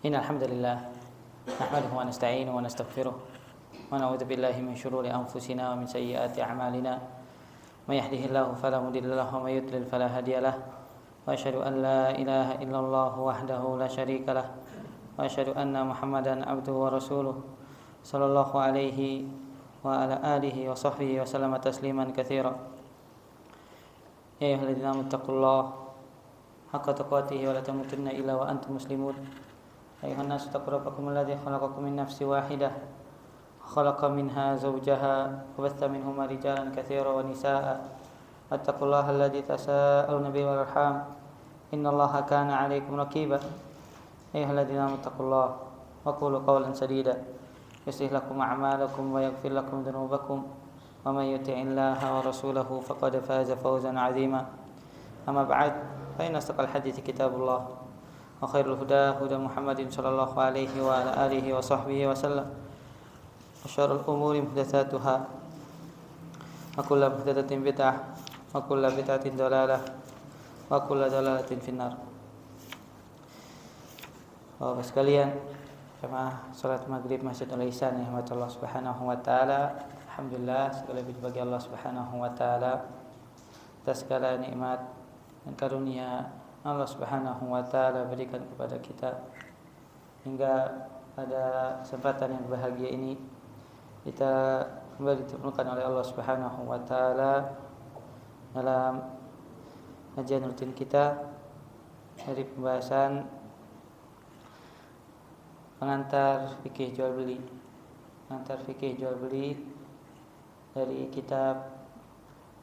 Innal hamdalillah nahmaduhu wa nasta'inuhu wa nastaghfiruh wa na'udzu billahi min shururi anfusina wa min sayyiati a'malina. May yahdihillahu fala mudilla lahu wa may yudlil fala hadiya lahu. Wa asyhadu an la ilaha illallah wahdahu la syarika lah. Wa asyhadu anna Muhammadan abduhu wa rasuluh sallallahu alaihi wa ala alihi wa sahbihi wa sallama tasliman katsira. Ya ayyuhalladzina amanu taqullaha haqqa tuqatih wa la tamutunna illa wa antum muslimun. Ayuhan nasu taqu rabbakum alladzi khalaqakum min nafsin wahidah khalaqa minha zawjaha wa batha minhuma rijalan katsiran wa nisaa'a wattaqullaha alladzi tasaaluna bihi wal arham innallaha kana 'alaykum raqiba. Ayyuhalladzina amanu taqullaha wa qulu qawlan sadida yuslih lakum a'malakum wa yaghfir lakum dhunubakum wa may yuti'illaha wa rasulahu faqad faza fawzan 'azima. Amma ba'd, fa inna asdaqal hadithi kitabullah wa khairul huda huda Muhammadin sallallahu alaihi wa ala alihi wa sahbihi wa sallam. Wa syarrul umuri muhdatsatuha wa kullu muhdatsatin bid'ah wa kullu bid'atin dhalalah wa kullu dhalalatin finnar. Bapak sekalian, jemaah salat maghrib Masjid Al-Ihsan yang rahmat Allah Subhanahu wa taala. Alhamdulillah, segala puji bagi Allah Subhanahu wa taala atas segala nikmat dan karunia Allah Subhanahu wa taala berikan kepada kita hingga pada kesempatan yang bahagia ini kita kembali dipertemukan oleh Allah Subhanahu wa taala dalam kajian rutin kita dari pembahasan pengantar fikih jual beli. Pengantar fikih jual beli dari kitab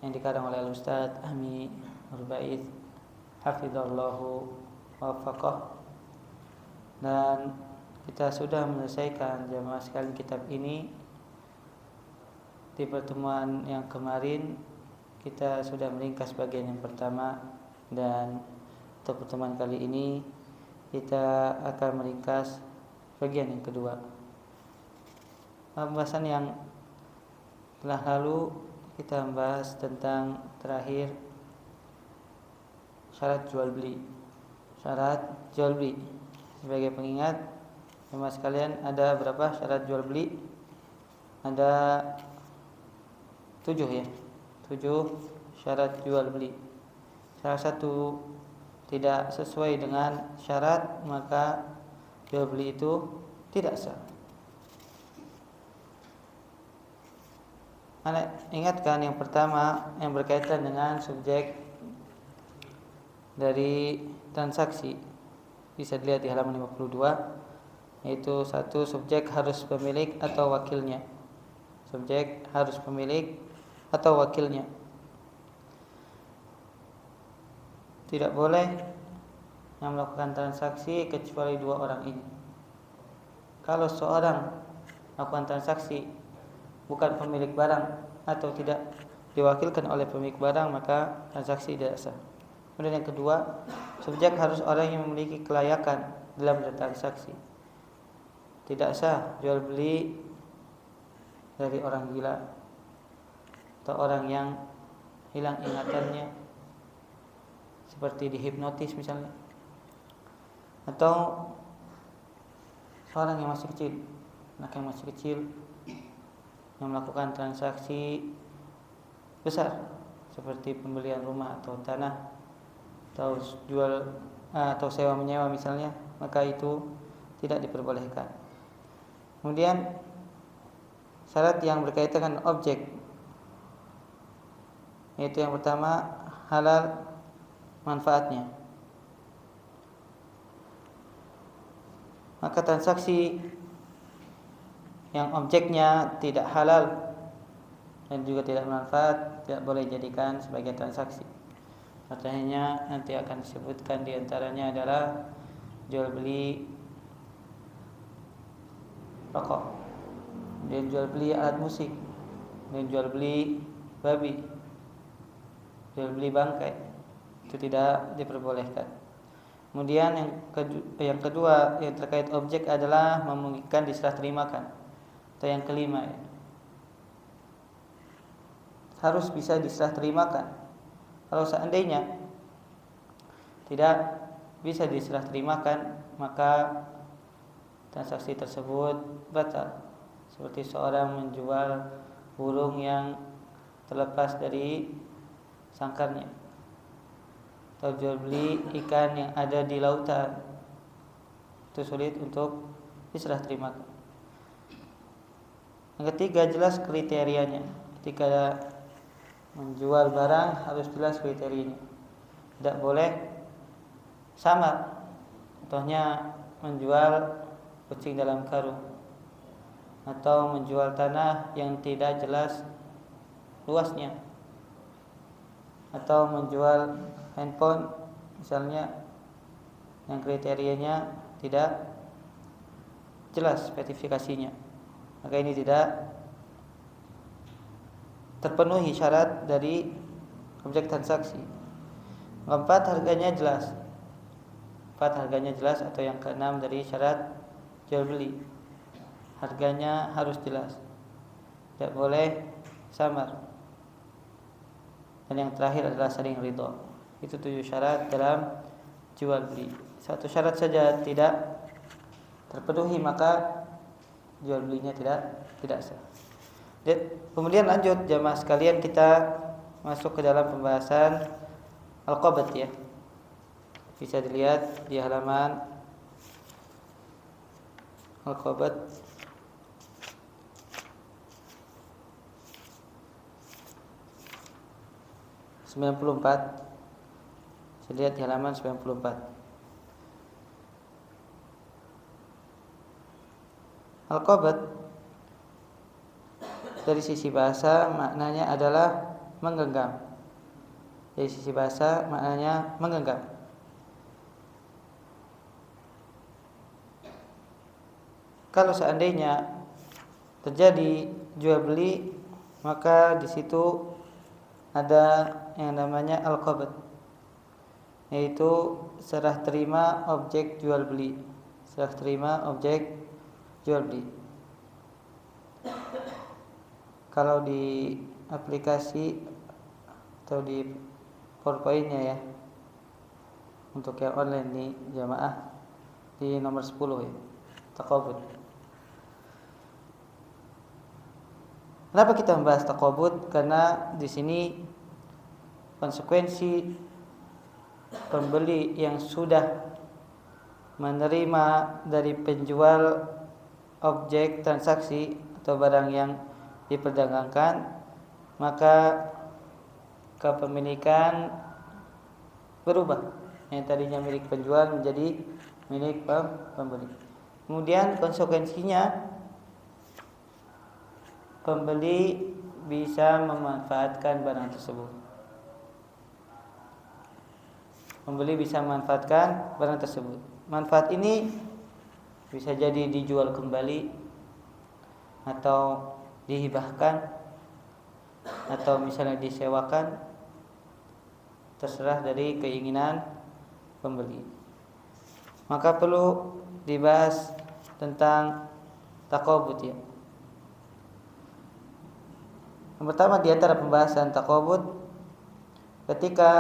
yang dikarang oleh Ustaz Ahmi Nurbait hafizallahu wa wafaqah. Dan kita sudah menyelesaikan jemaah sekalian kitab ini. Di pertemuan yang kemarin kita sudah meringkas bagian yang pertama, dan untuk pertemuan kali ini kita akan meringkas bagian yang kedua. Pembahasan yang telah lalu kita membahas tentang terakhir syarat jual beli. Syarat jual beli. Sebagai pengingat, jemaah sekalian, ada berapa syarat jual beli? Ada 7 ya. 7 syarat jual beli. Salah satu tidak sesuai dengan syarat, maka jual beli itu tidak sah. Anda ingatkan yang pertama yang berkaitan dengan subjek dari transaksi, bisa dilihat di halaman 52, yaitu satu, subjek harus pemilik atau wakilnya. Subjek harus pemilik atau wakilnya. Tidak boleh yang melakukan transaksi kecuali 2 orang ini. Kalau seorang melakukan transaksi bukan pemilik barang atau tidak diwakilkan oleh pemilik barang, maka transaksi tidak sah. Kemudian yang kedua, subjek harus orang yang memiliki kelayakan dalam bertransaksi. Tidak sah jual beli dari orang gila atau orang yang hilang ingatannya, seperti dihipnotis misalnya, atau seorang yang masih kecil, anak yang masih kecil yang melakukan transaksi besar seperti pembelian rumah atau tanah atau jual atau sewa menyewa misalnya, maka itu tidak diperbolehkan. Kemudian syarat yang berkaitan dengan objek, yaitu yang pertama halal manfaatnya. Maka transaksi yang objeknya tidak halal dan juga tidak bermanfaat tidak boleh dijadikan sebagai transaksi. Artinya nanti akan disebutkan diantaranya adalah jual beli rokok, dan jual beli alat musik, dan jual beli babi, jual beli bangkai, itu tidak diperbolehkan. Kemudian yang kedua yang terkait objek adalah memungkinkan diserah terimakan. Atau yang kelima ya, harus bisa diserah terimakan. Kalau seandainya tidak bisa diserah terimakan, maka transaksi tersebut batal. Seperti seorang menjual burung yang terlepas dari sangkarnya, atau jual beli ikan yang ada di lautan, itu sulit untuk diserah terimakan. Yang ketiga, jelas kriterianya. Ketika menjual barang harus jelas kriterianya, tidak boleh samar. Contohnya menjual kucing dalam karung, atau menjual tanah yang tidak jelas luasnya, atau menjual handphone misalnya yang kriterianya tidak jelas spesifikasinya, maka ini tidak terpenuhi syarat dari objek transaksi. Keempat, harganya jelas. Atau yang keenam dari syarat jual beli, harganya harus jelas, tidak boleh samar. Dan yang terakhir adalah saling ridho. Itu 7 syarat dalam jual beli. Satu syarat saja tidak terpenuhi, maka jual belinya tidak sah. Kemudian lanjut jamaah sekalian, kita masuk ke dalam pembahasan al-qabd ya. Bisa dilihat di halaman al-qabd Saya lihat di halaman 94. Al-qabd dari sisi bahasa maknanya adalah menggenggam. Dari sisi bahasa maknanya menggenggam. Kalau seandainya terjadi jual beli, maka di situ ada yang namanya al-qabd, yaitu serah terima objek jual beli. Serah terima objek jual beli. Kalau di aplikasi atau di PowerPoint-nya ya, untuk yang online nih jamaah, di nomor 10 ya, taqabud. Kenapa kita membahas taqabud? Karena di sini konsekuensi pembeli yang sudah menerima dari penjual objek transaksi atau barang yang diperdagangkan, maka kepemilikan berubah. Yang tadinya milik penjual menjadi milik pembeli. Kemudian konsekuensinya pembeli bisa memanfaatkan barang tersebut. Manfaat ini bisa jadi dijual kembali, atau dihibahkan, atau misalnya disewakan, terserah dari keinginan pembeli. Maka perlu dibahas tentang taqabud ya. Yang pertama di antara pembahasan taqabud, ketika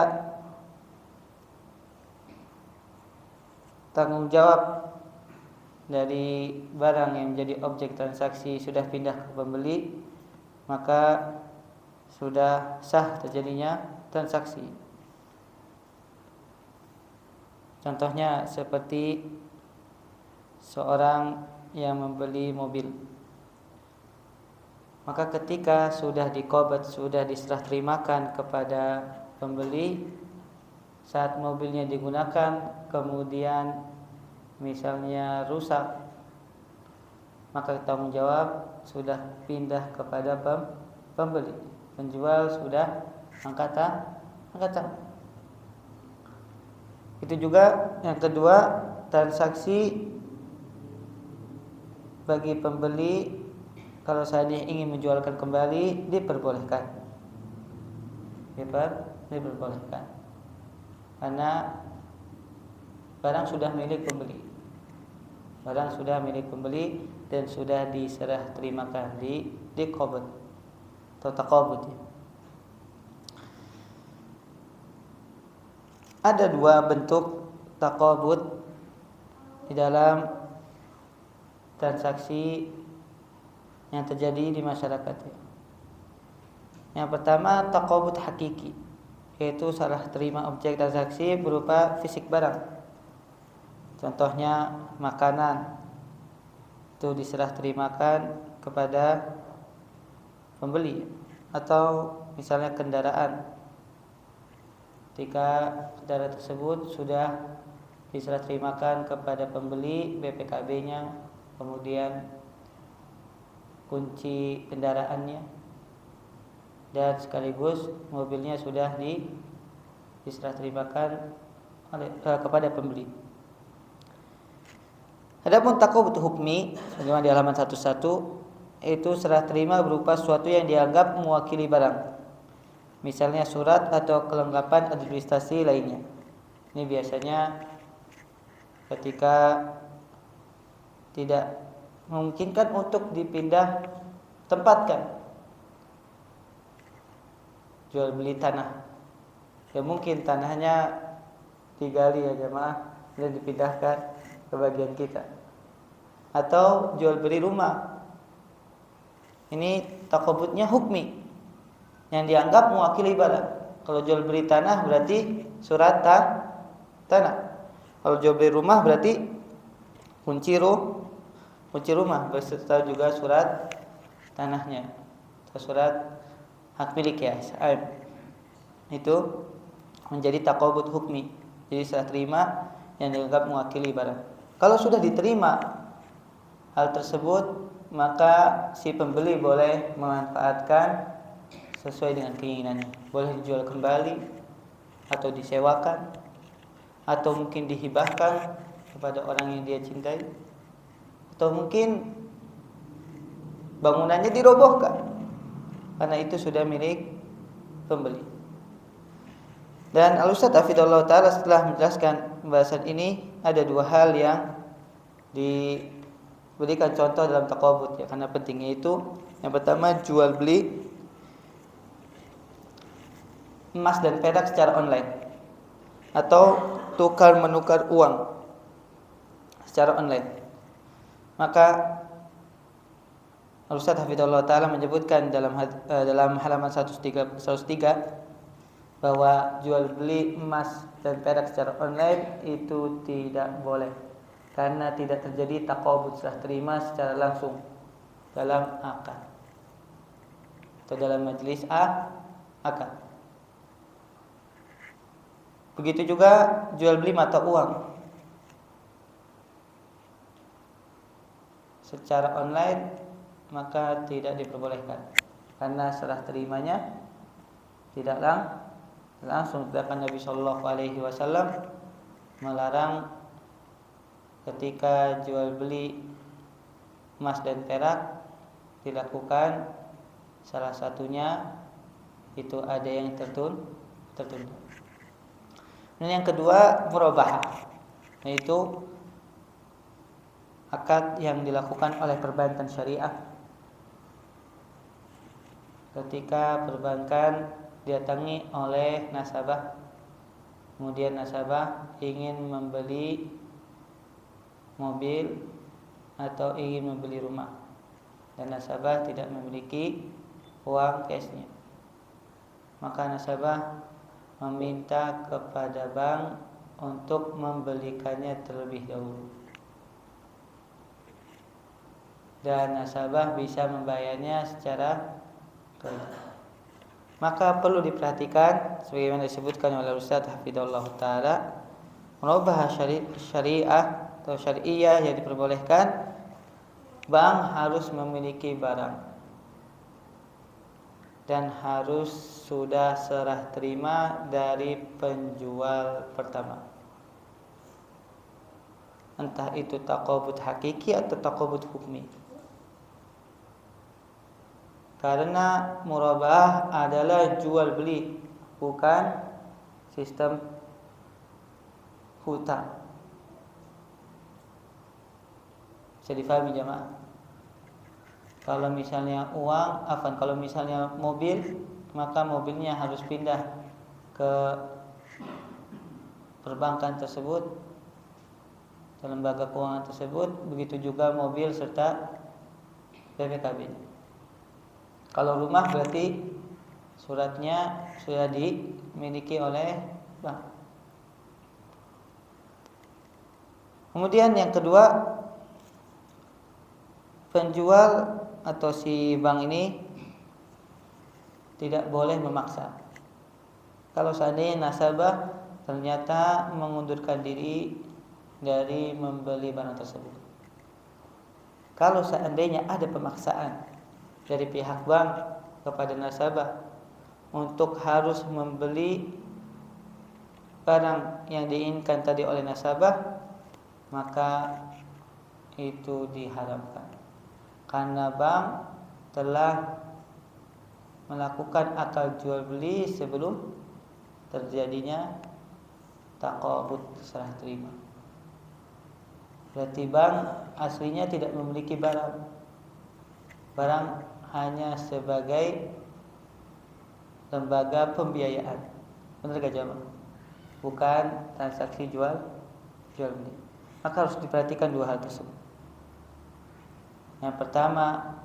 tanggung jawab dari barang yang menjadi objek transaksi sudah pindah ke pembeli, maka sudah sah terjadinya transaksi. Contohnya seperti seorang yang membeli mobil, maka ketika sudah diqabd, sudah diserah terimakan kepada pembeli, saat mobilnya digunakan kemudian misalnya rusak, maka tanggung jawab sudah pindah kepada pembeli. Penjual sudah angkat tangan. Itu juga yang kedua, transaksi bagi pembeli kalau seandainya ingin menjualkan kembali diperbolehkan. Karena barang sudah milik pembeli dan sudah diserah terimakan, di qabd atau taqabud. Ada 2 bentuk taqabud di dalam transaksi yang terjadi di masyarakat. Yang pertama taqabud hakiki, yaitu salah terima objek transaksi berupa fisik barang. Contohnya makanan itu diserah terimakan kepada pembeli, atau misalnya kendaraan. Ketika kendaraan tersebut sudah diserah terimakan kepada pembeli BPKB-nya, kemudian kunci kendaraannya, dan sekaligus mobilnya sudah diserah terimakan kepada pembeli. Adapun taqabud hukmi, sebagaimana di halaman 11, itu serah terima berupa sesuatu yang dianggap mewakili barang, misalnya surat atau kelengkapan administrasi lainnya. Ini biasanya ketika tidak memungkinkan untuk dipindah tempatkan, jual beli tanah, ya mungkin tanahnya digali ya jemaah dan dipindahkan ke bagian kita, atau jual beli rumah. Ini taqabudnya hukmi, yang dianggap mewakili barang. Kalau jual beli tanah berarti surat tanah. Kalau jual beli rumah berarti kunci rumah beserta juga surat tanahnya atau surat hak milik ya. Itu menjadi taqabud hukmi. Jadi serah terima yang dianggap mewakili barang. Kalau sudah diterima hal tersebut, maka si pembeli boleh memanfaatkan sesuai dengan keinginannya. Boleh dijual kembali, atau disewakan, atau mungkin dihibahkan kepada orang yang dia cintai, atau mungkin bangunannya dirobohkan, karena itu sudah milik pembeli. Dan Al-Ustadz Hafidhullah Ta'ala setelah menjelaskan pembahasan ini, ada dua hal yang diberikan contoh dalam taqabud ya, karena pentingnya itu. Yang pertama, jual beli emas dan perak secara online, atau tukar menukar uang secara online. Maka Al-Ustadz Hafidhullah Ta'ala menyebutkan dalam halaman 103 bahwa jual beli emas dan perak secara online itu tidak boleh, karena tidak terjadi taqabud serah terima secara langsung dalam akad atau dalam majelis akad. Begitu juga jual beli mata uang secara online, maka tidak diperbolehkan, karena serah terimanya tidak langsung. Sedangkan Nabi Shallallahu Alaihi Wasallam melarang ketika jual beli emas dan perak dilakukan salah satunya itu ada yang tertunda. Dan yang kedua, murabahah, yaitu akad yang dilakukan oleh perbankan syariah. Ketika perbankan didatangi oleh nasabah, kemudian nasabah ingin membeli mobil atau ingin membeli rumah, dan nasabah tidak memiliki uang cashnya, maka nasabah meminta kepada bank untuk membelikannya terlebih dahulu, dan nasabah bisa membayarnya secara kredit. Maka perlu diperhatikan sebagaimana disebutkan oleh Ustaz Hafidhullah Ta'ala, murabahah syariah atau syariah yang diperbolehkan, bank harus memiliki barang dan harus sudah serah terima dari penjual pertama, entah itu taqabud hakiki atau taqabud hukmi. Karena murabahah adalah jual beli, bukan sistem hutang. Bisa difahami jemaah? Kalau misalnya kalau misalnya mobil, maka mobilnya harus pindah ke perbankan tersebut, ke lembaga keuangan tersebut, begitu juga mobil serta BPKB-nya. Kalau rumah berarti suratnya sudah dimiliki oleh bank. Kemudian yang kedua, penjual atau si bank ini tidak boleh memaksa. Kalau seandainya nasabah ternyata mengundurkan diri dari membeli barang tersebut. Kalau seandainya ada pemaksaan dari pihak bank kepada nasabah untuk harus membeli barang yang diinginkan tadi oleh nasabah, maka itu diharamkan. Karena bank telah melakukan akad jual beli sebelum terjadinya taqabud, serah terima. Berarti bank aslinya tidak memiliki barang. Barang hanya sebagai lembaga pembiayaan. Benar gak jamaah? Bukan transaksi jual beli. Maka harus diperhatikan dua hal tersebut. Yang pertama,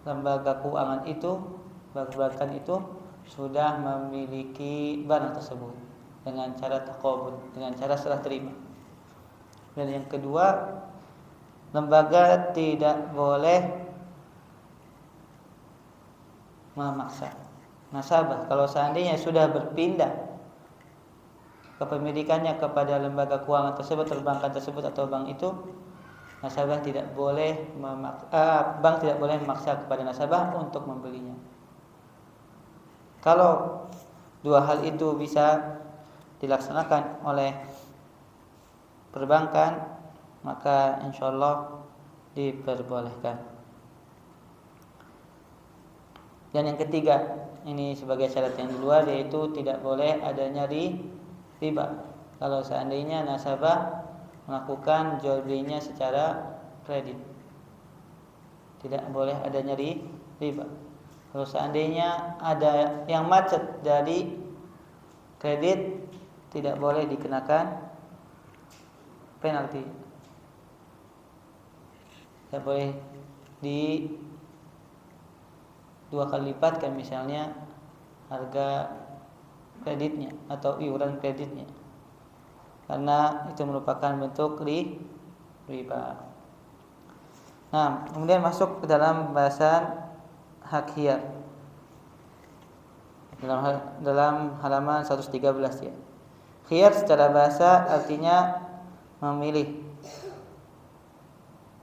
lembaga keuangan itu, perbankan itu sudah memiliki barang tersebut dengan cara taqabud, dengan cara serah terima. Dan yang kedua, lembaga tidak boleh memaksa nasabah. Kalau seandainya sudah berpindah kepemilikannya kepada lembaga keuangan tersebut, perbankan tersebut atau bank itu, nasabah tidak boleh bank tidak boleh memaksa kepada nasabah untuk membelinya. Kalau dua hal itu bisa dilaksanakan oleh perbankan, maka insyaallah diperbolehkan. Dan yang ketiga, ini sebagai syarat yang di luar, yaitu tidak boleh adanya riba. Kalau seandainya nasabah melakukan jual belinya secara kredit, tidak boleh adanya riba. Kalau seandainya ada yang macet dari kredit, tidak boleh dikenakan penalti. Tidak boleh di 2 kali lipat kan misalnya harga kreditnya atau iuran kreditnya, karena itu merupakan bentuk riba. Nah, kemudian masuk ke dalam pembahasan hak khiyar dalam halaman 113 ya. Khiyar secara bahasa artinya memilih,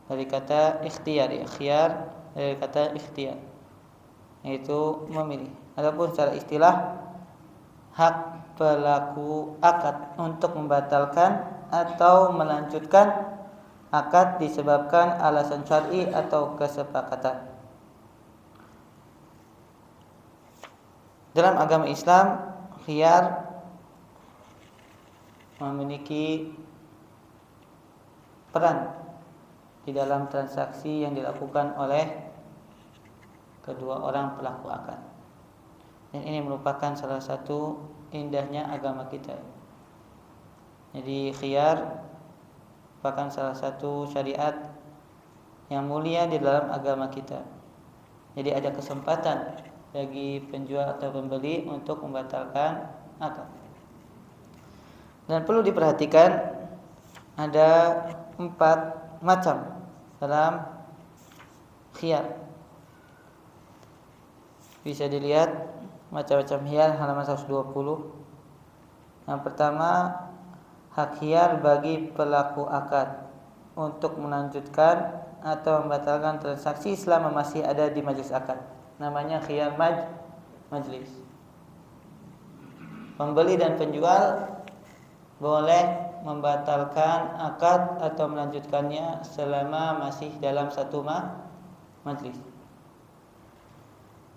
dari kata ikhtiyar ya. Khiyar dari kata ikhtiyar, yaitu memilih. Adapun secara istilah, hak pelaku akad untuk membatalkan atau melanjutkan akad disebabkan alasan syar'i atau kesepakatan. Dalam agama Islam, khiyar memiliki peran di dalam transaksi yang dilakukan oleh kedua orang pelaku akad. Dan ini merupakan salah satu indahnya agama kita. Jadi khiyar merupakan salah satu syariat yang mulia di dalam agama kita. Jadi ada kesempatan bagi penjual atau pembeli untuk membatalkan akad. Dan perlu diperhatikan ada 4 macam dalam khiyar. Bisa dilihat macam-macam khiyar halaman 120. Yang pertama, hak khiyar bagi pelaku akad untuk melanjutkan atau membatalkan transaksi selama masih ada di majelis akad. Namanya khiyar majlis. Pembeli dan penjual boleh membatalkan akad atau melanjutkannya selama masih dalam satu majlis.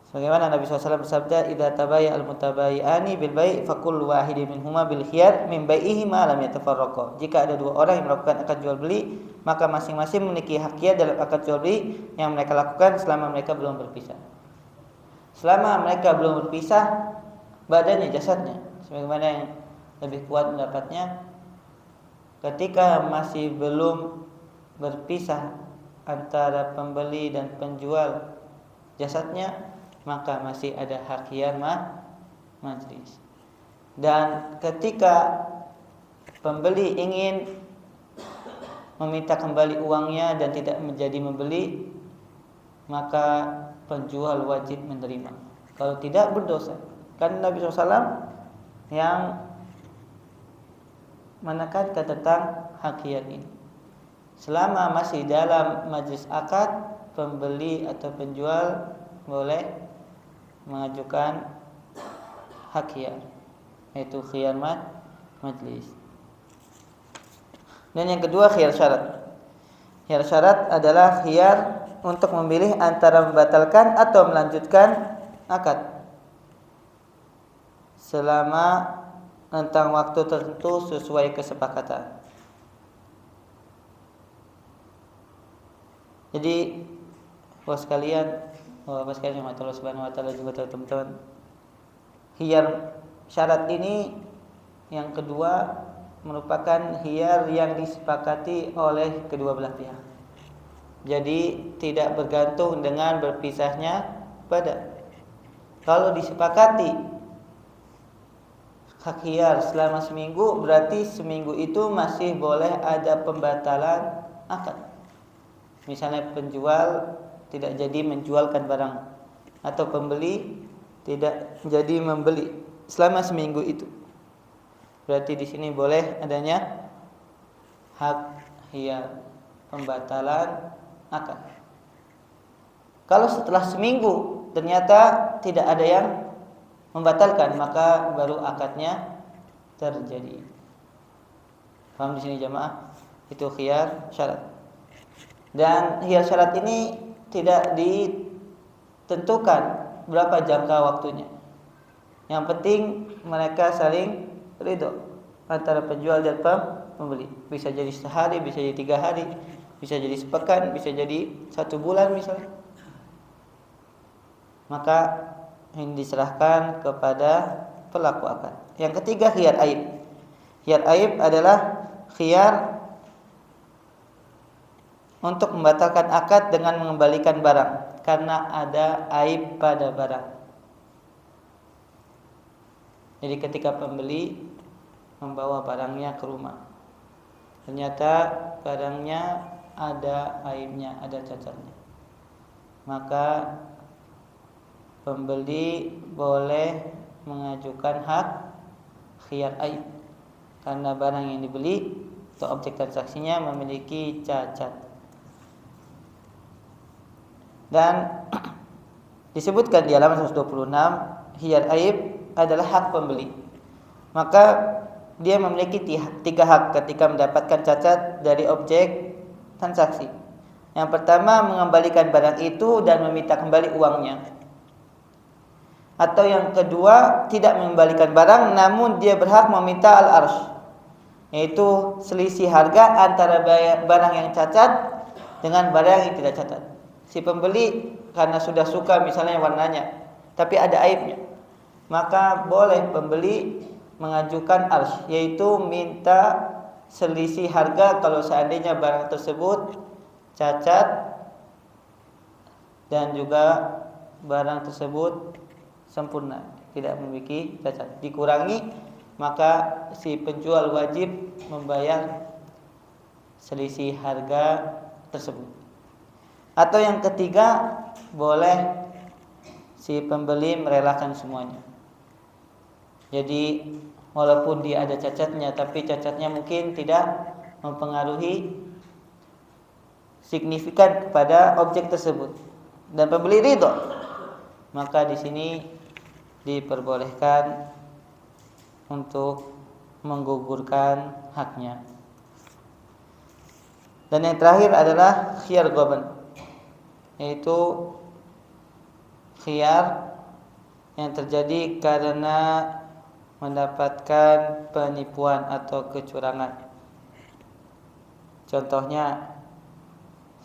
Sebagaimana Nabi SAW bersabda, "Idza tabaya al-mutabayi'ani bil bai' fa kullu wahidin minhuma bil khiyar min bai'ihi ma lam yatafarraqa." Jika ada dua orang yang melakukan akad jual beli, maka masing-masing memiliki hak khiyar dalam akad jual beli yang mereka lakukan selama mereka belum berpisah. Selama mereka belum berpisah, badannya, jasadnya, sebagaimana yang lebih kuat pendapatnya, ketika masih belum berpisah antara pembeli dan penjual jasadnya, maka masih ada hak khiyar majlis. Dan ketika pembeli ingin meminta kembali uangnya dan tidak menjadi membeli, maka penjual wajib menerima. Kalau tidak, berdosa. Kan Nabi SAW yang menekankan tentang hak khiyar ini. Selama masih dalam majlis akad, pembeli atau penjual boleh mengajukan hak khiyar, yaitu khiyar majlis. Dan yang kedua, khiyar syarat. Khiyar syarat adalah khiyar untuk memilih antara membatalkan atau melanjutkan akad selama tentang waktu tertentu sesuai kesepakatan. Jadi Bapak sekalian yang Allah Subhanahu wa taala juga teman-teman, khiyar syarat ini yang kedua merupakan khiyar yang disepakati oleh kedua belah pihak. Jadi tidak bergantung dengan berpisahnya badan. Kalau disepakati hak khiyar selama seminggu, berarti seminggu itu masih boleh ada pembatalan akad. Misalnya penjual tidak jadi menjualkan barang atau pembeli tidak jadi membeli selama seminggu itu. Berarti di sini boleh adanya hak khiyar, pembatalan akad. Kalau setelah seminggu ternyata tidak ada yang membatalkan, maka baru akadnya terjadi. Paham di sini jamaah? Itu khiyar syarat. Dan khiyar syarat ini tidak ditentukan berapa jangka waktunya. Yang penting mereka saling ridho antara penjual dan pembeli. Bisa jadi sehari, bisa jadi 3 hari, bisa jadi sepekan, bisa jadi 1 bulan misalnya. Maka ini diserahkan kepada pelaku akad. Yang ketiga, khiyar aib. Khiyar aib adalah khiyar untuk membatalkan akad dengan mengembalikan barang karena ada aib pada barang. Jadi ketika pembeli membawa barangnya ke rumah, ternyata barangnya ada aibnya, ada cacatnya, maka pembeli boleh mengajukan hak khiyar aib karena barang yang dibeli atau objek transaksinya memiliki cacat. Dan disebutkan di halaman 126, khiyar aib adalah hak pembeli. Maka dia memiliki 3 hak ketika mendapatkan cacat dari objek transaksi. Yang pertama, mengembalikan barang itu dan meminta kembali uangnya. Atau yang kedua, tidak mengembalikan barang namun dia berhak meminta al-arsh, yaitu selisih harga antara barang yang cacat dengan barang yang tidak cacat. Si pembeli karena sudah suka misalnya warnanya, tapi ada aibnya, maka boleh pembeli mengajukan arsh, yaitu minta selisih harga kalau seandainya barang tersebut cacat dan juga barang tersebut sempurna, tidak memiliki cacat, dikurangi, maka si penjual wajib membayar selisih harga tersebut. Atau yang ketiga, boleh si pembeli merelakan semuanya. Jadi walaupun dia ada cacatnya, tapi cacatnya mungkin tidak mempengaruhi signifikan kepada objek tersebut dan pembeli ridho, maka di sini diperbolehkan untuk menggugurkan haknya. Dan yang terakhir adalah khiyar ghaban, yaitu khiyar yang terjadi karena mendapatkan penipuan atau kecurangan. Contohnya,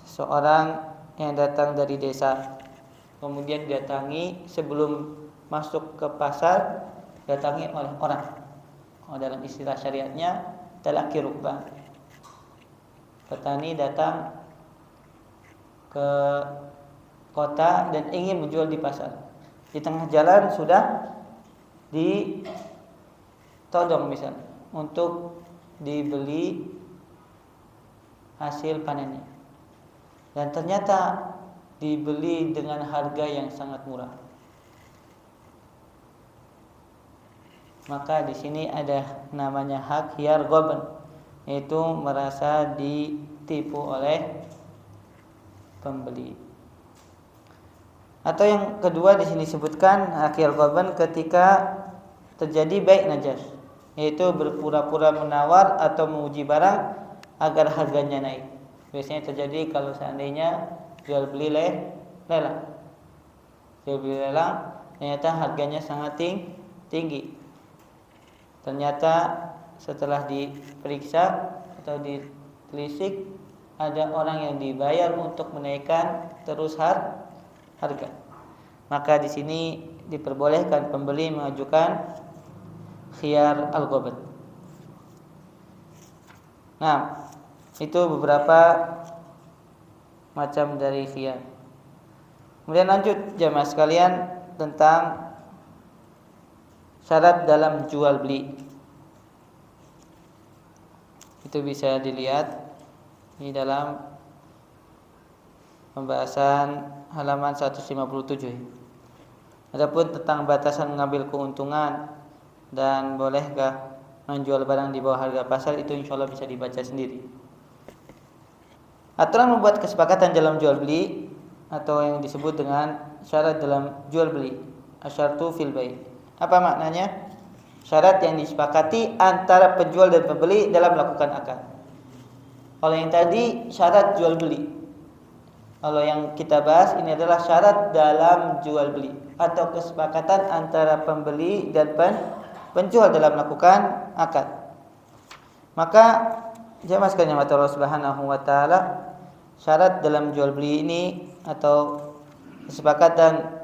seseorang yang datang dari desa, kemudian didatangi sebelum masuk ke pasar, datangi oleh orang. Dalam istilah syariatnya talaqi rukbah, Petani datang ke kota dan ingin menjual di pasar. Di tengah jalan sudah ditodong misalnya untuk dibeli hasil panennya. Dan ternyata dibeli dengan harga yang sangat murah. Maka di sini ada namanya hak khiyar ghaban, yaitu merasa ditipu oleh pembeli. Atau yang kedua di sini disebutkan hak khiyar ghaban ketika terjadi bai' najas, yaitu berpura-pura menawar atau menguji barang agar harganya naik. Biasanya terjadi kalau seandainya jual beli lelang. Jual beli lelang ternyata harganya sangat tinggi. Ternyata setelah diperiksa atau ditelisik ada orang yang dibayar untuk menaikkan terus harga. Maka di sini diperbolehkan pembeli mengajukan khiyar al-ghaban. Nah, itu beberapa macam dari khiyar. Kemudian lanjut jamaah sekalian tentang syarat dalam jual beli. Itu bisa dilihat di dalam pembahasan halaman 157. Adapun tentang batasan mengambil keuntungan dan bolehkah menjual barang di bawah harga pasar, itu insyaallah bisa dibaca sendiri. Aturan membuat kesepakatan dalam jual beli atau yang disebut dengan syarat dalam jual beli, asyartu fil bai'. Apa maknanya? Syarat yang disepakati antara penjual dan pembeli dalam melakukan akad. Kalau yang tadi syarat jual beli, kalau yang kita bahas ini adalah syarat dalam jual beli atau kesepakatan antara pembeli dan penjual dalam melakukan akad. Maka jamaah sekalian Allah Subhanahu wa taala, syarat dalam jual beli ini atau kesepakatan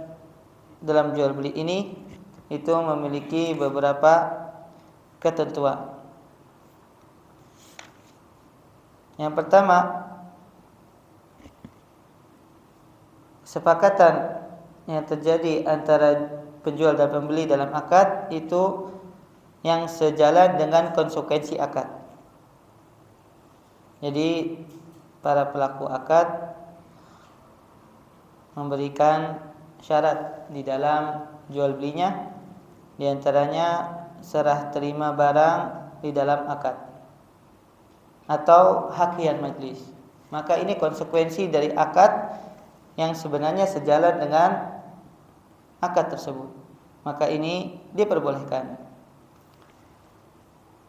dalam jual beli ini itu memiliki beberapa ketentuan. Yang pertama, kesepakatan yang terjadi antara penjual dan pembeli dalam akad itu yang sejalan dengan konsekuensi akad. Jadi para pelaku akad memberikan syarat di dalam jual belinya, di antaranya serah terima barang di dalam akad atau hak khiyar majlis. Maka ini konsekuensi dari akad yang sebenarnya sejalan dengan akad tersebut. Maka ini diperbolehkan.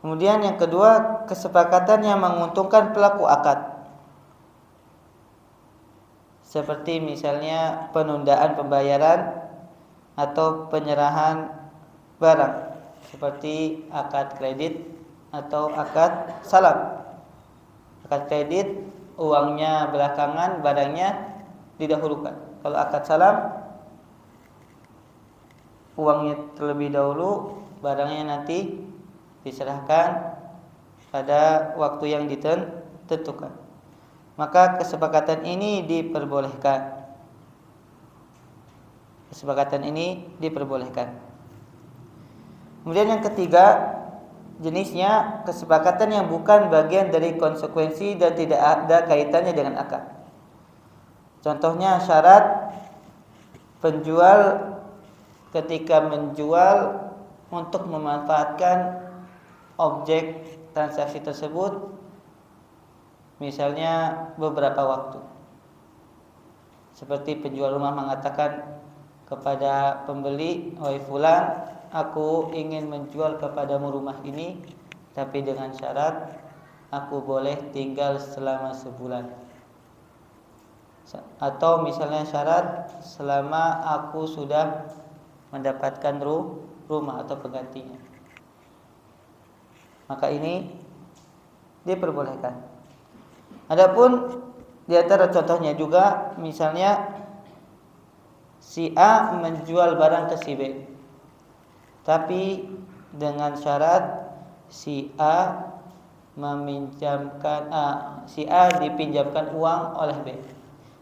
Kemudian yang kedua, kesepakatan yang menguntungkan pelaku akad. Seperti misalnya penundaan pembayaran atau penyerahan barang, seperti akad kredit atau akad salam. Akad kredit uangnya belakangan, barangnya didahulukan. Kalau akad salam uangnya terlebih dahulu, barangnya nanti diserahkan pada waktu yang ditentukan. Maka kesepakatan ini diperbolehkan. Kesepakatan ini diperbolehkan. Kemudian yang ketiga, jenisnya kesepakatan yang bukan bagian dari konsekuensi dan tidak ada kaitannya dengan akad. Contohnya syarat penjual ketika menjual untuk memanfaatkan objek transaksi tersebut, misalnya beberapa waktu. Seperti penjual rumah mengatakan kepada pembeli, "Wahai fulan, aku ingin menjual kepadamu rumah ini, tapi dengan syarat aku boleh tinggal selama sebulan." Atau misalnya syarat selama aku sudah mendapatkan rumah atau penggantinya. Maka ini diperbolehkan. Adapun di antara contohnya juga, misalnya si A menjual barang ke si B, tapi dengan syarat si A meminjamkan si A dipinjamkan uang oleh B,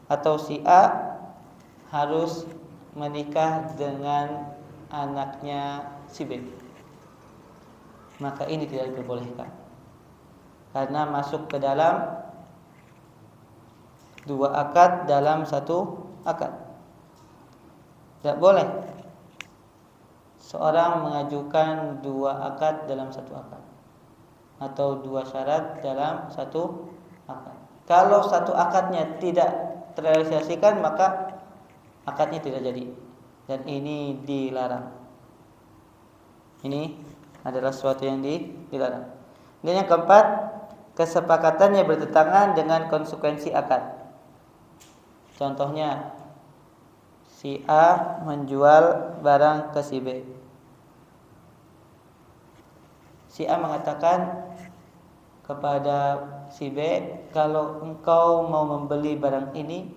atau si A harus menikah dengan anaknya si B, maka ini tidak diperbolehkan karena masuk ke dalam dua akad dalam satu akad. Tidak boleh seorang mengajukan dua akad dalam satu akad atau dua syarat dalam satu akad. Kalau satu akadnya tidak terrealisasikan, maka akadnya tidak jadi, dan ini dilarang. Ini adalah sesuatu yang dilarang. Dan yang keempat, kesepakatannya bertentangan dengan konsekuensi akad. Contohnya, si A menjual barang ke si B. Si A mengatakan kepada si B, kalau engkau mau membeli barang ini,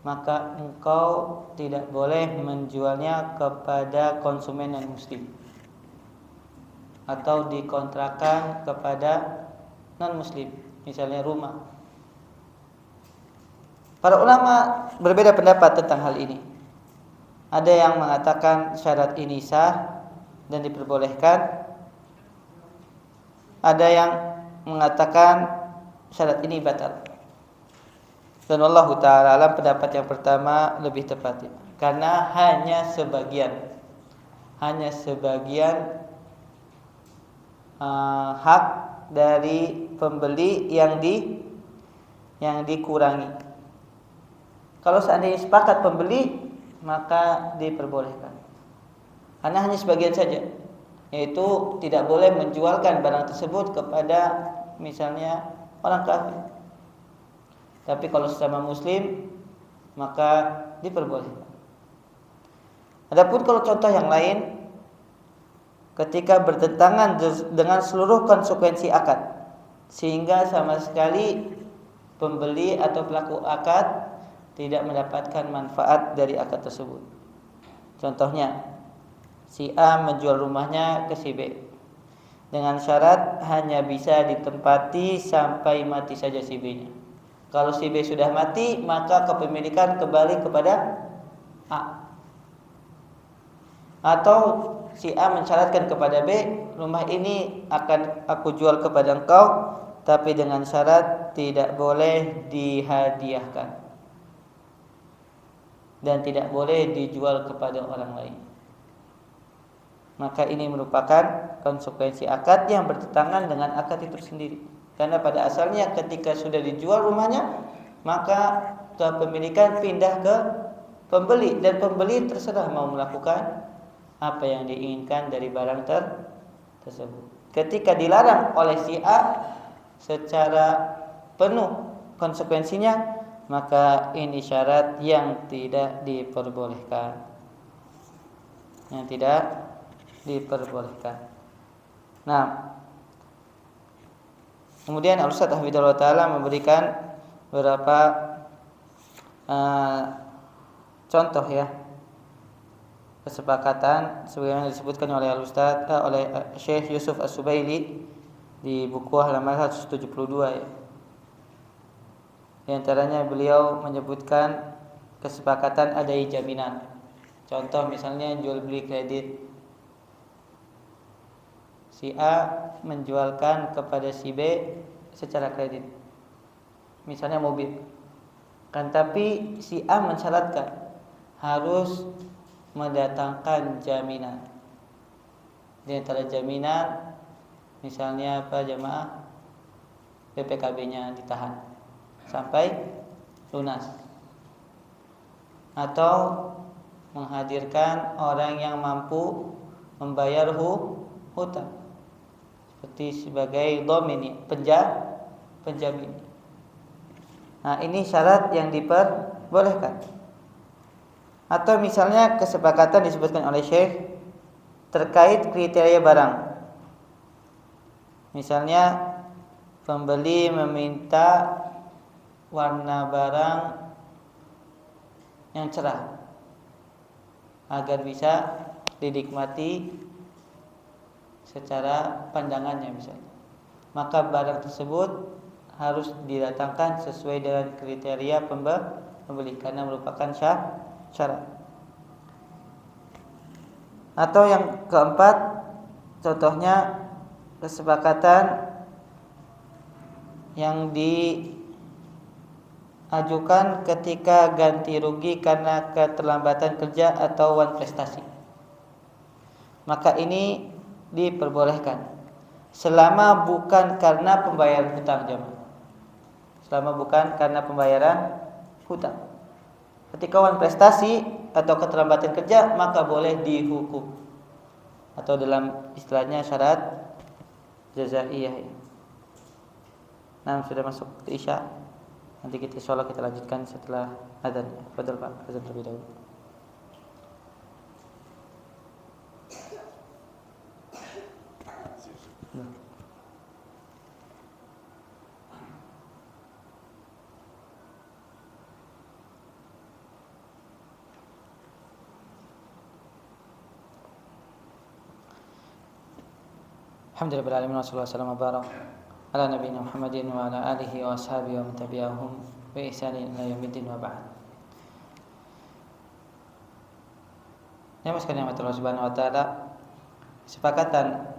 maka engkau tidak boleh menjualnya kepada konsumen non muslim atau dikontrakkan kepada non muslim, misalnya rumah. Para ulama berbeda pendapat tentang hal ini. Ada yang mengatakan syarat ini sah dan diperbolehkan. Ada yang mengatakan syarat ini batal. Dan wallahu ta'ala alam, pendapat yang pertama lebih tepat, karena hanya sebagian hak dari pembeli yang dikurangi. Kalau seandainya sepakat pembeli, maka diperbolehkan. Karena hanya sebagian saja, yaitu tidak boleh menjualkan barang tersebut kepada misalnya orang kafir. Tapi kalau sesama muslim, maka diperbolehkan. Adapun kalau contoh yang lain, ketika bertentangan dengan seluruh konsekuensi akad, sehingga sama sekali pembeli atau pelaku akad tidak mendapatkan manfaat dari akad tersebut. Contohnya, si A menjual rumahnya ke si B dengan syarat hanya bisa ditempati sampai mati saja si B-nya. Kalau si B sudah mati, maka kepemilikan kembali kepada A. Atau si A mensyaratkan kepada B, rumah ini akan aku jual kepada engkau, tapi dengan syarat tidak boleh dihadiahkan dan tidak boleh dijual kepada orang lain. Maka ini merupakan konsekuensi akad yang bertentangan dengan akad itu sendiri. Karena pada asalnya ketika sudah dijual rumahnya, maka kepemilikan pindah ke pembeli, dan pembeli terserah mau melakukan apa yang diinginkan dari barang tersebut. Ketika dilarang oleh si A secara penuh konsekuensinya, maka ini syarat yang tidak diperbolehkan. Yang tidak diperbolehkan. Nah, kemudian Al-Ustaz Hafizahullah Ta'ala memberikan beberapa contoh ya kesepakatan sebagaimana disebutkan oleh Al-Ustaz oleh Syekh Yusuf As-Subaili di buku halaman 172 ya. Di antaranya beliau menyebutkan kesepakatan adai jaminan. Contoh misalnya jual beli kredit. Si A menjualkan kepada si B secara kredit, misalnya mobil. Kan tapi si A mensyaratkan harus mendatangkan jaminan. Di antara jaminan misalnya apa jemaah? PPKB-nya ditahan sampai lunas, atau menghadirkan orang yang mampu membayar hutang seperti sebagai dhamin, penjamin. Nah, ini syarat yang diperbolehkan. Atau misalnya kesepakatan disebutkan oleh Syekh terkait kriteria barang. Misalnya pembeli meminta warna barang yang cerah agar bisa dinikmati secara pandangannya misalnya. maka barang tersebut harus didatangkan sesuai dengan kriteria pembeli karena merupakan syarat. Atau yang keempat, contohnya kesepakatan yang diajukan ketika ganti rugi karena keterlambatan kerja atau wan prestasi. Maka ini diperbolehkan selama bukan karena pembayaran hutang jemaah. Selama bukan karena pembayaran hutang. Ketika wan prestasi atau keterlambatan kerja maka boleh dihukum. Atau dalam istilahnya syarat jazaiyah. Nah, sudah masuk ke Isya. Nanti kita insyaallah kita lanjutkan setelah adzan. Fadhil Pak, azan terlebih dahulu. Alhamdulillahirabbil alamin wassalatu wassalamu ala nabiyina Muhammadin wa ala alihi wa ashabihi wa man tabi'ahum bi ihsanin ila yaumiddin wa ba'd. Ya sekalian Allah Subhanahu wa taala, kesepakatan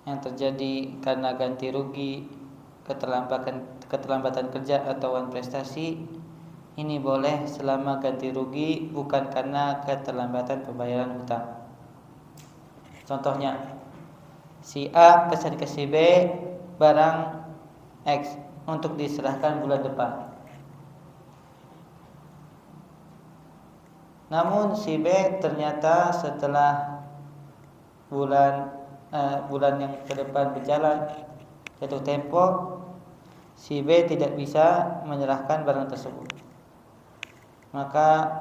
yang terjadi karena ganti rugi, keterlambatan kerja atau wan prestasi ini boleh selama ganti rugi bukan karena keterlambatan pembayaran hutang. Contohnya, si A pesan ke si B barang X untuk diserahkan bulan depan. Namun si B ternyata setelah bulan yang ke depan berjalan jatuh tempo, si B tidak bisa menyerahkan barang tersebut. Maka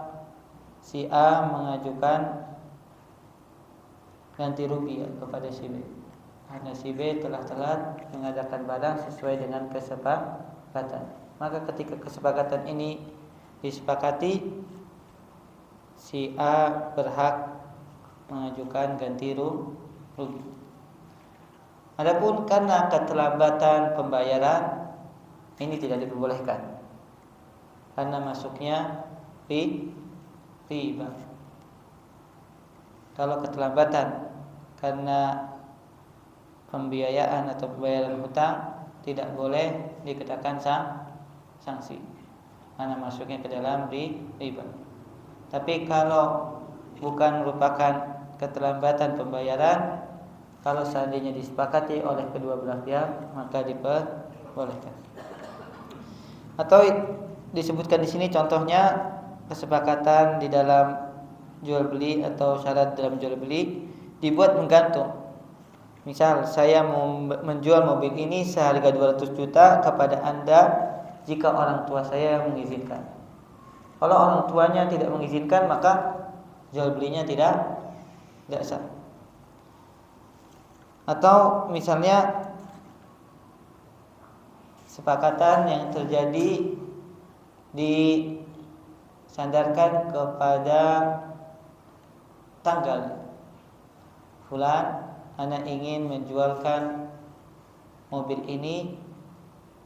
si A mengajukan ganti rugi kepada si B. Karena si B telah telat mengadakan barang sesuai dengan kesepakatan. Maka ketika kesepakatan ini disepakati, si A berhak mengajukan ganti rugi. Adapun karena keterlambatan pembayaran ini tidak diperbolehkan. Karena masuknya riba. Kalau keterlambatan karena pembiayaan atau pembayaran hutang tidak boleh dikenakan sanksi karena masuknya ke dalam riba. Tapi kalau bukan merupakan keterlambatan pembayaran, kalau seandainya disepakati oleh kedua belah pihak maka diperbolehkan. Atau disebutkan di sini contohnya kesepakatan di dalam jual beli atau syarat dalam jual beli dibuat menggantung. Misal saya mau menjual mobil ini seharga 200 juta kepada Anda jika orang tua saya mengizinkan. Kalau orang tuanya tidak mengizinkan maka jual belinya tidak sah. Atau misalnya kesepakatan yang terjadi disandarkan kepada tanggal. Fulan, Anda ingin menjualkan mobil ini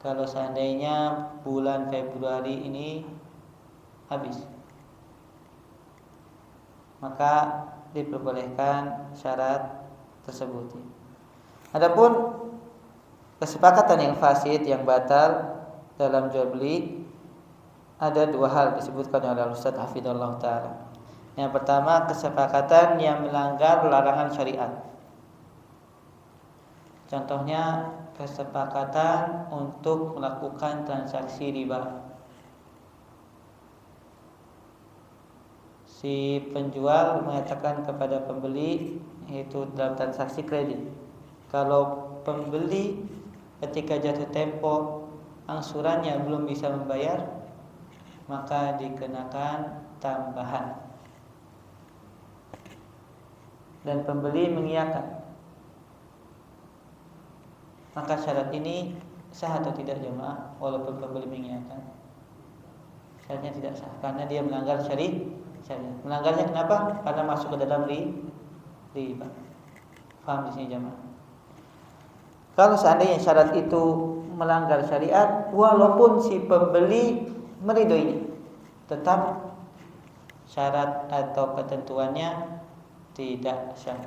kalau seandainya bulan Februari ini habis, maka diperbolehkan syarat tersebut. Adapun kesepakatan yang fasid, yang batal dalam jual beli, ada dua hal disebutkan oleh Ustaz Hafidhullah Ta'ala. Yang pertama, kesepakatan yang melanggar larangan syariat. Contohnya kesepakatan untuk melakukan transaksi riba. Si penjual mengatakan kepada pembeli, yaitu dalam transaksi kredit, kalau pembeli ketika jatuh tempo angsurannya belum bisa membayar, maka dikenakan tambahan. Dan pembeli mengiyakan, maka syarat ini sah atau tidak jemaah? Walaupun pembeli mengiyakan, syaratnya tidak sah karena dia melanggar syariat. Melanggarnya kenapa? Karena masuk ke dalam riba. Faham di sini jemaah? Kalau seandainya syarat itu melanggar syariat, walaupun si pembeli meridhoinya, tetap syarat atau ketentuannya tidak sah.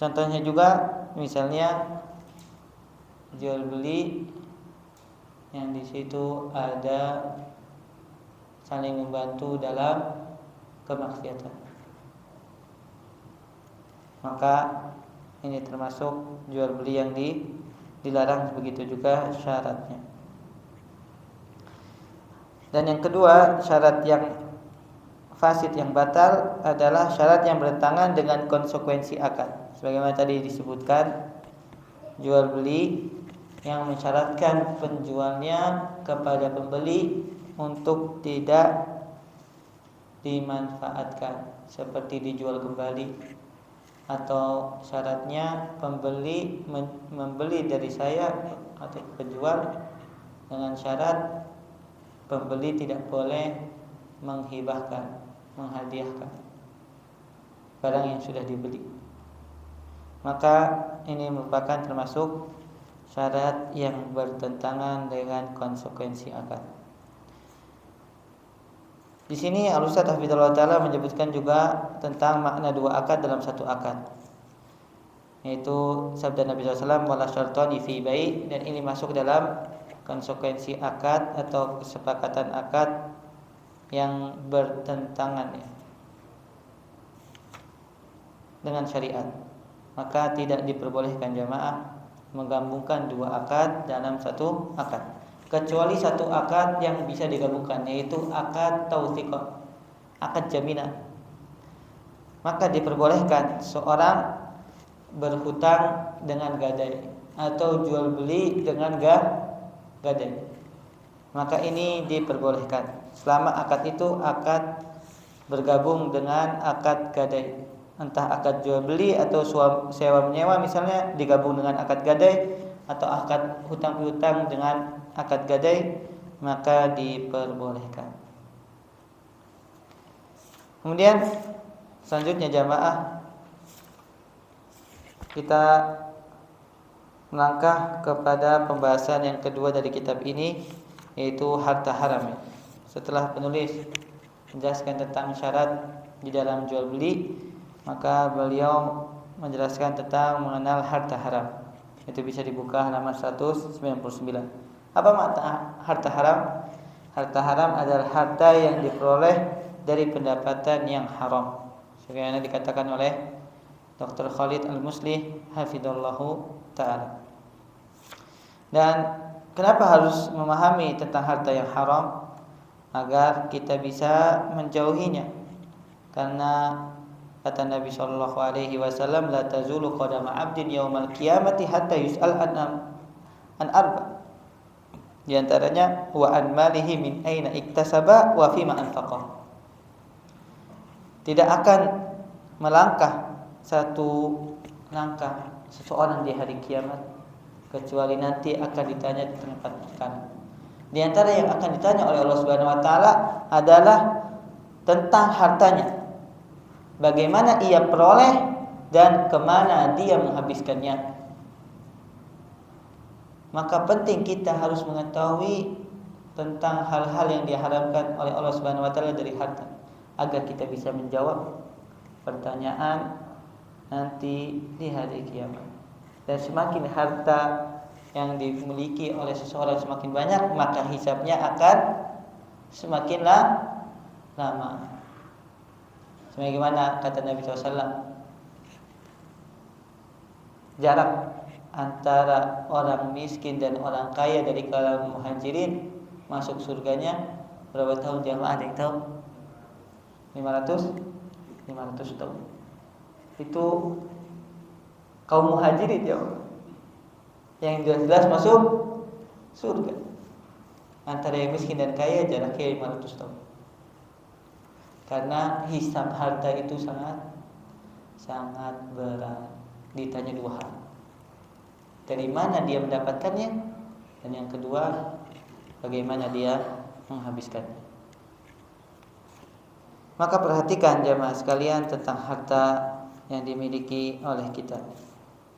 Contohnya juga misalnya jual beli yang di situ ada saling membantu dalam kemaksiatan, maka ini termasuk jual beli yang dilarang, begitu juga syaratnya. Dan yang kedua, syarat yang fasid yang batal adalah syarat yang bertentangan dengan konsekuensi akad. Sebagaimana tadi disebutkan, jual beli yang mensyaratkan penjualnya kepada pembeli untuk tidak dimanfaatkan, seperti dijual kembali, atau syaratnya pembeli membeli dari saya atau penjual dengan syarat pembeli tidak boleh menghibahkan, menghadiahkan barang yang sudah dibeli. Maka ini merupakan termasuk syarat yang bertentangan dengan konsekuensi akad. Di sini Al-Ustaz Hafizahullah Ta'ala menyebutkan juga tentang makna dua akad dalam satu akad, yaitu sabda Nabi SAW, wala syartani fi bai', dan ini masuk dalam konsekuensi akad atau kesepakatan akad yang bertentangan dengan syariat. Maka tidak diperbolehkan jamaah menggabungkan dua akad dalam satu akad, kecuali satu akad yang bisa digabungkan, yaitu akad tautsiqah, akad jaminan. Maka diperbolehkan seorang berhutang dengan gadai atau jual beli dengan gadai. Maka ini diperbolehkan selama akad itu akad bergabung dengan akad gadai. Entah akad jual beli atau sewa menyewa misalnya digabung dengan akad gadai, atau akad hutang piutang dengan akad gadai, maka diperbolehkan. Kemudian selanjutnya jamaah, kita melangkah kepada pembahasan yang kedua dari kitab ini, yaitu harta haram. Setelah penulis menjelaskan tentang syarat di dalam jual beli, maka beliau menjelaskan tentang mengenal harta haram. Itu bisa dibuka halaman 199. Apa makna harta haram? Harta haram adalah harta yang diperoleh dari pendapatan yang haram, sebagaimana dikatakan oleh Dr. Khalid Al-Muslih hafizallahu ta'ala. Dan kenapa harus memahami tentang harta yang haram? Agar kita bisa menjauhinya. Karena kata Nabi sallallahu alaihi wasallam, la tazulu qadama 'abdin yaumal qiyamati hatta yus'al an arba. Di antaranya wa an malihi min aina iktasaba wa fima anfaqah. Tidak akan melangkah satu langkah seseorang di hari kiamat kecuali nanti akan ditanya tentang 4 perkara. Di antara yang akan ditanya oleh Allah Subhanahu wa taala adalah tentang hartanya. Bagaimana ia peroleh dan kemana dia menghabiskannya. Maka penting kita harus mengetahui tentang hal-hal yang diharamkan oleh Allah Subhanahu wa taala dari harta, agar kita bisa menjawab pertanyaan nanti di hari kiamat. Dan semakin harta yang dimiliki oleh seseorang semakin banyak, maka hisabnya akan semakin lama. Sebagaimana kata Nabi SAW, jarak antara orang miskin dan orang kaya dari kalangan muhajirin masuk surganya berapa tahun jamaah? Ada yang tahu? 500 tahun. Itu kaum muhajirin ya, yang jelas masuk surga. Antara yang miskin dan kaya jaraknya 500 tahun. Karena hisab harta itu sangat berat. Ditanya 2 hal. Dari mana dia mendapatkannya, dan yang kedua, bagaimana dia menghabiskannya. Maka perhatikan jamaah sekalian tentang harta yang dimiliki oleh kita.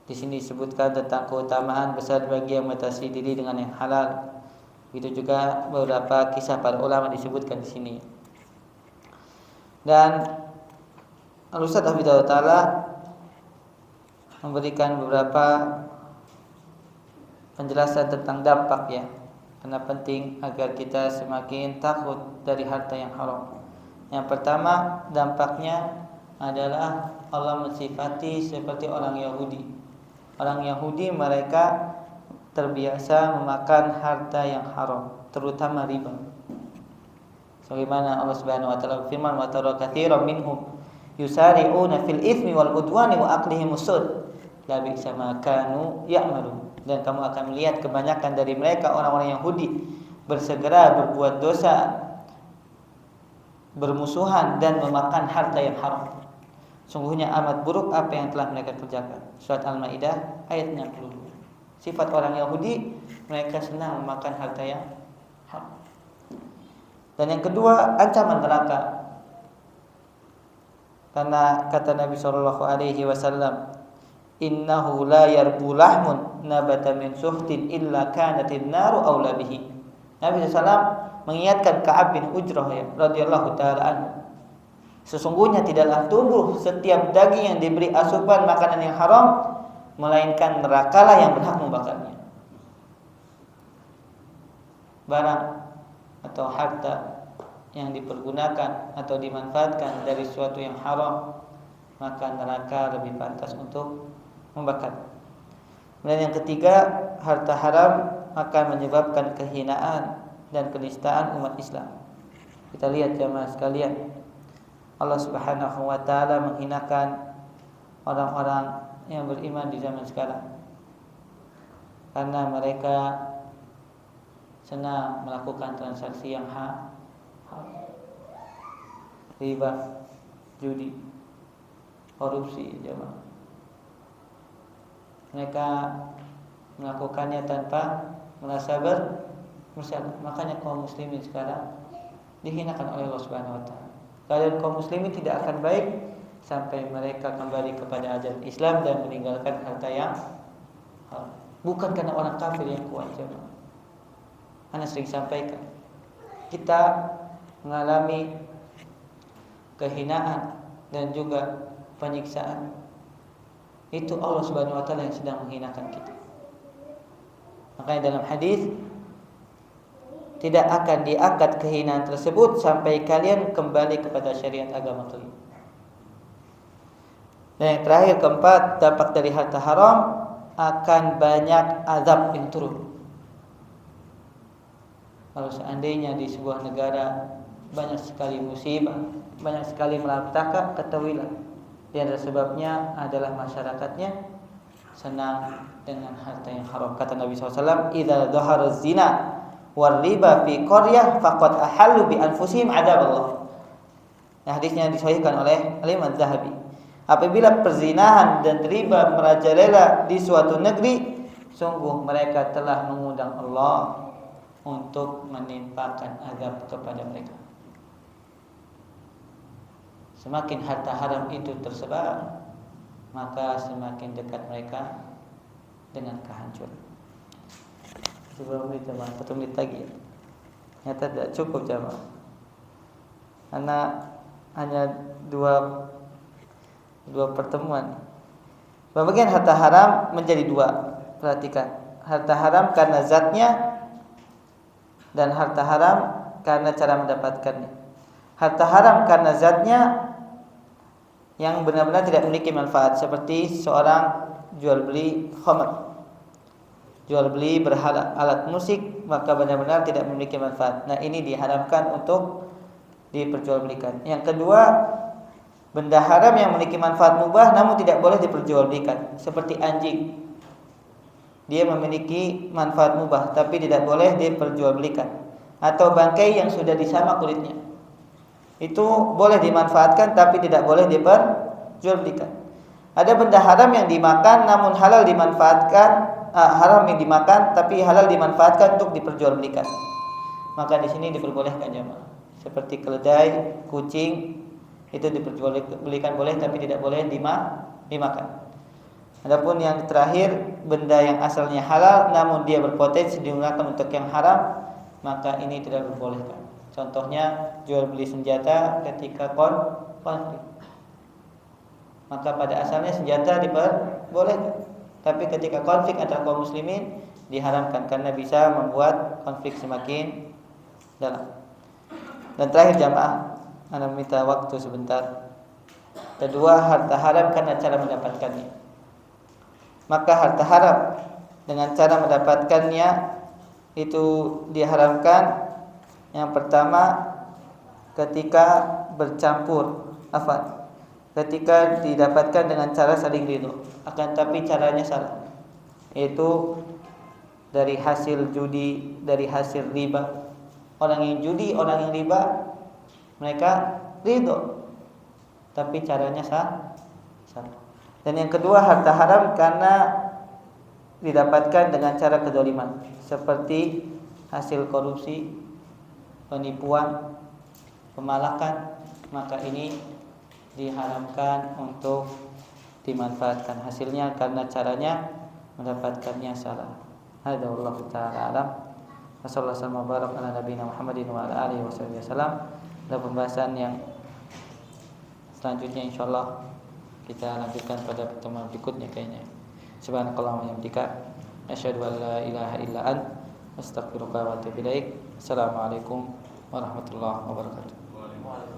Di sini disebutkan tentang keutamaan besar bagi yang membatasi diri dengan yang halal. Begitu juga beberapa kisah para ulama disebutkan di sini. Dan Al-Ustaz Hafizahullah Ta'ala memberikan beberapa penjelasan tentang dampak ya. Karena penting agar kita semakin takut dari harta yang haram. Yang pertama, dampaknya adalah Allah mensifati seperti orang Yahudi. Orang Yahudi mereka terbiasa memakan harta yang haram, terutama riba. Sebagaimana Allah Subhanahu wa taala firman, "Wa tara katsiran minhum yusari'una fil itsmi wal udwani wa aqlihim usud, la bi'sa ma kanu ya'malun." Dan kamu akan melihat kebanyakan dari mereka orang-orang Yahudi bersegera berbuat dosa, bermusuhan dan memakan harta yang haram. Sungguhnya amat buruk apa yang telah mereka kerjakan. Surat Al-Maidah ayat 62. Sifat orang Yahudi, mereka senang memakan harta yang haram. Dan yang kedua, ancaman neraka. Karena kata Nabi sallallahu alaihi wasallam, "Innahu la yarbu lahmun nabata min suhtin illa kanatin naru aula bihi." Nabi sallallahu mengingatkan Ka'ab bin Ujrah radhiyallahu taala anhu. Sesungguhnya tidaklah tumbuh setiap daging yang diberi asupan makanan yang haram, melainkan nerakalah yang berhak membakarnya. Barang atau harta yang dipergunakan atau dimanfaatkan dari sesuatu yang haram, maka neraka lebih pantas untuk membakar. Dan yang ketiga, harta haram akan menyebabkan kehinaan dan kenistaan umat Islam. Kita lihat jemaah sekalian, Allah Subhanahu wa taala menghinakan orang-orang yang beriman di zaman sekarang karena mereka senang melakukan transaksi yang riba, judi, korupsi, jemaah. Mereka melakukannya tanpa merasa bersalah. Makanya kaum muslimin sekarang dihinakan oleh Allah Subhanahu wa taala. Keadaan kaum muslimin tidak akan baik sampai mereka kembali kepada ajaran Islam dan meninggalkan harta yang haram. Bukan karena orang kafir yang kuat, jemaah. Ana sering sampaikan, kita mengalami kehinaan dan juga penyiksaan. Itu Allah Subhanahu wa taala yang sedang menghinakan kita. Makanya dalam hadis, tidak akan diangkat kehinaan tersebut sampai kalian kembali kepada syariat agama kalian. Dan yang terakhir, keempat, dampak dari harta haram akan banyak azab yang turun. Kalau seandainya di sebuah negara banyak sekali musibah, banyak sekali malapetaka, ketahuilah di antara sebabnya adalah masyarakatnya senang dengan harta yang haram. Kata Nabi SAW, "Idza dhahara zina war riba fi qaryah faqad ahallu bi anfusihim adab Allah." Nah, hadisnya disahihkan oleh Imam Az-Zahabi. Apabila perzinahan dan riba merajalela di suatu negeri, sungguh mereka telah mengundang Allah untuk menimpakan azab kepada mereka. Semakin harta haram itu tersebar, maka semakin dekat mereka dengan kehancuran. Berapa menit jemaah? 1 menit lagi ya. Ternyata tidak cukup jemaah. Karena hanya dua pertemuan. Pembagian harta haram menjadi dua. Perhatikan, harta haram karena zatnya dan harta haram karena cara mendapatkannya. Harta haram karena zatnya yang benar-benar tidak memiliki manfaat, seperti seorang jual beli khamr, jual beli berhala, alat musik, maka benar-benar tidak memiliki manfaat. Nah, ini diharamkan untuk diperjualbelikan. Yang kedua, benda haram yang memiliki manfaat mubah namun tidak boleh diperjualbelikan, seperti anjing. Dia memiliki manfaat mubah tapi tidak boleh diperjualbelikan. Atau bangkai yang sudah disama kulitnya, itu boleh dimanfaatkan tapi tidak boleh diperjualbelikan. Ada benda haram yang dimakan namun halal dimanfaatkan, haram yang dimakan tapi halal dimanfaatkan untuk diperjualbelikan. Maka di sini diperbolehkan jemaah. Seperti keledai, kucing, itu diperjualbelikan boleh tapi tidak boleh dimakan. Adapun yang terakhir, benda yang asalnya halal namun dia berpotensi digunakan untuk yang haram, maka ini tidak diperbolehkan. Contohnya jual beli senjata ketika konflik. Maka pada asalnya senjata diperbolehkan, tapi ketika konflik antara kaum muslimin diharamkan karena bisa membuat konflik semakin dalam. Dan terakhir jamaah, Anda minta waktu sebentar. Kedua, harta haram karena cara mendapatkannya. Maka harta haram dengan cara mendapatkannya itu diharamkan. Yang pertama, ketika bercampur, ketika didapatkan dengan cara saling ridho, akan tapi caranya salah, yaitu dari hasil judi, dari hasil riba. Orang yang judi, orang yang riba, mereka ridho, tapi caranya salah. Dan yang kedua, harta haram karena didapatkan dengan cara kedzaliman, seperti hasil korupsi, penipuan, pemalakan, maka ini diharamkan untuk dimanfaatkan hasilnya karena caranya mendapatkannya salah. Hadza wallahu ta'ala alam. Wassallallahu baraka ala nabiyina Muhammadin wa ala alihi wasallam. Dan pembahasan yang selanjutnya insyaallah kita lanjutkan pada pertemuan berikutnya kayaknya. Subhanakallahumma wa bihamdika asyhadu an la ilaha illa anta astaghfiruka wa atubu ilaik. Assalamualaikum warahmatullahi wabarakatuh.